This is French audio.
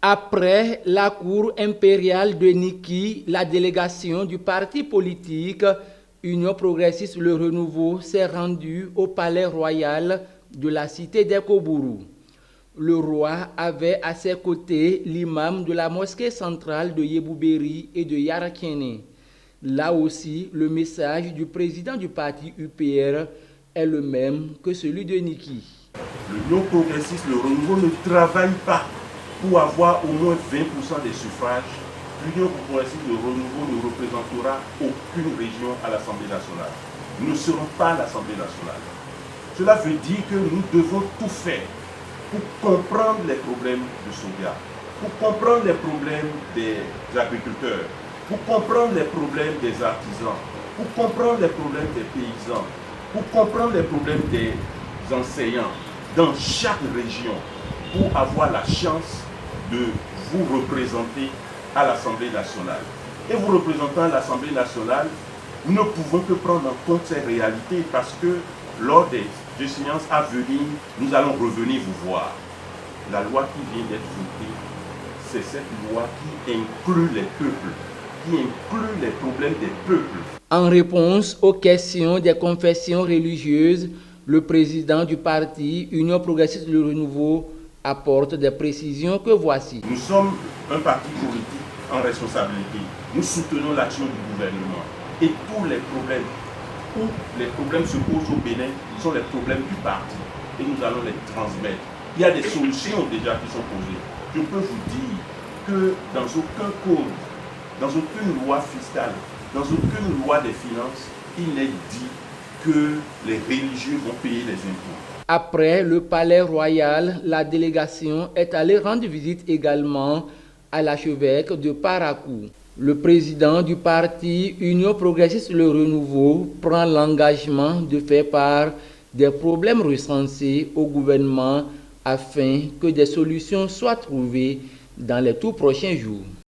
Après la cour impériale de Niki, la délégation du parti politique Union progressiste Le Renouveau s'est rendue au palais royal de la cité d'Ekobourou. Le roi avait à ses côtés l'imam de la mosquée centrale de Yebouberi et de Yarakéné. Là aussi, le message du président du parti UPR est le même que celui de Niki. L'Union progressiste Le Renouveau ne travaille pas pour avoir au moins 20% des suffrages. L'Union progressiste Le Renouveau ne représentera aucune région à l'Assemblée nationale. Nous ne serons pas à l'Assemblée nationale. Cela veut dire que nous devons tout faire pour comprendre les problèmes de Sogia, pour comprendre les problèmes des agriculteurs, pour comprendre les problèmes des artisans, pour comprendre les problèmes des paysans, pour comprendre les problèmes des enseignants dans chaque région, pour avoir la chance de vous représenter à l'Assemblée nationale. Et vous représentant à l'Assemblée nationale, nous ne pouvons que prendre en compte ces réalités parce que lors des échéances à venir, nous allons revenir vous voir. La loi qui vient d'être votée, c'est cette loi qui inclut les peuples, qui inclut les problèmes des peuples. En réponse aux questions des confessions religieuses, le président du parti Union progressiste Le Renouveau apporte des précisions que voici. Nous sommes un parti politique en responsabilité. Nous soutenons l'action du gouvernement. Et tous les problèmes où les problèmes se posent au Bénin sont les problèmes du parti. Et nous allons les transmettre. Il y a des solutions déjà qui sont posées. Je peux vous dire que dans aucun code, dans aucune loi fiscale, dans aucune loi des finances, il n'est dit que les religieux vont payer les impôts. Après le palais royal, la délégation est allée rendre visite également à l'archevêque de Parakou. Le président du parti Union progressiste Le Renouveau prend l'engagement de faire part des problèmes recensés au gouvernement afin que des solutions soient trouvées dans les tout prochains jours.